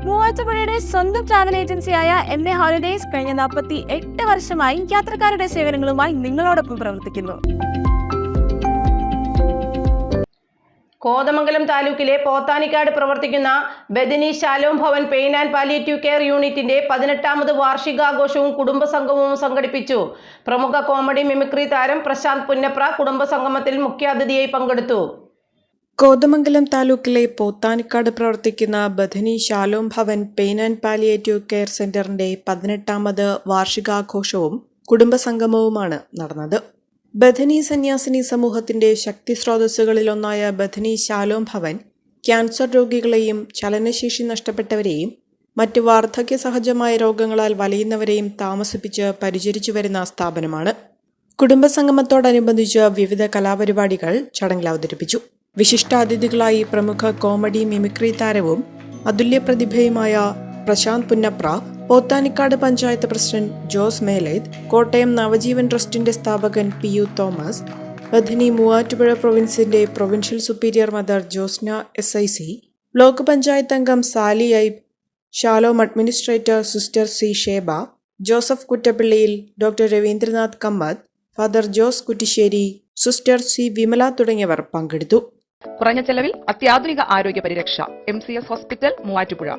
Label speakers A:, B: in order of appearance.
A: മൂവാറ്റുപുഴയുടെ സ്വന്തം ട്രാവൽ ഏജൻസിയായ MA holidays കഴിഞ്ഞ 48 വർഷമായി യാത്രക്കാരുടെ സേവനങ്ങളുമായി നിങ്ങളോടൊപ്പം പ്രവർത്തിക്കുന്നു.
B: കോതമംഗലം താലൂക്കിലെ പോത്താനിക്കാട് പ്രവർത്തിക്കുന്ന Bethany Shalom Bhavan pain and palliative care യൂണിറ്റിന്റെ 18ാമത് വാർഷികാഘോഷവും കുടുംബസംഗമവും സംഘടിപ്പിച്ചു. പ്രമുഖ കോമഡി മിമിക്രി താരം പ്രശാന്ത് പുന്നപ്ര കുടുംബസംഗമത്തിൽ മുഖ്യാതിഥിയായി പങ്കെടുത്തു.
C: കോതമംഗലം താലൂക്കിലെ പോത്താനിക്കാട് പ്രവർത്തിക്കുന്ന Bethany Shalom Bhavan pain and palliative care സെന്ററിന്റെ 18ാമത് വാർഷികാഘോഷവും കുടുംബസംഗമവുമാണ് നടന്നത്. ബഥനി സന്യാസിനി സമൂഹത്തിന്റെ ശക്തി സ്രോതസ്സുകളിലൊന്നായ ബഥനി ശാലോം ഭവൻ ക്യാൻസർ രോഗികളെയും ചലനശേഷി നഷ്ടപ്പെട്ടവരെയും മറ്റ് വാർദ്ധക്യ സഹജമായ രോഗങ്ങളാൽ വലയുന്നവരെയും താമസിപ്പിച്ച് പരിചരിച്ചു വരുന്ന സ്ഥാപനമാണ്. കുടുംബസംഗമത്തോടനുബന്ധിച്ച് വിവിധ കലാപരിപാടികൾ ചടങ്ങിൽ അവതരിപ്പിച്ചു. വിശിഷ്ടാതിഥികളായി പ്രമുഖ കോമഡി മിമിക്രി താരവും അതുല്യ പ്രതിഭയുമായ പ്രശാന്ത് പുന്നപ്ര, പോത്താനിക്കാട് പഞ്ചായത്ത് പ്രസിഡന്റ് ജോസ് മേലേത്, കോട്ടയം നവജീവൻ ട്രസ്റ്റിന്റെ സ്ഥാപകൻ PU തോമസ്, ബഥനി മൂവാറ്റുപുഴ പ്രൊവിൻസിന്റെ provincial superior mother Josna SIC, block panchayat അംഗം Sally Ibe, Shalom administrator sister C Sheba, Joseph കുറ്റപ്പള്ളിയിൽ, doctor Ravindranath Kamath, father Jose Kuttissery, sister C Vimala തുടങ്ങിയവർ പങ്കെടുത്തു.
D: കുറഞ്ഞ ചെലവിൽ അത്യാധുനിക ആരോഗ്യ പരിരക്ഷ MCS ഹോസ്പിറ്റൽ മൂവാറ്റുപുഴ.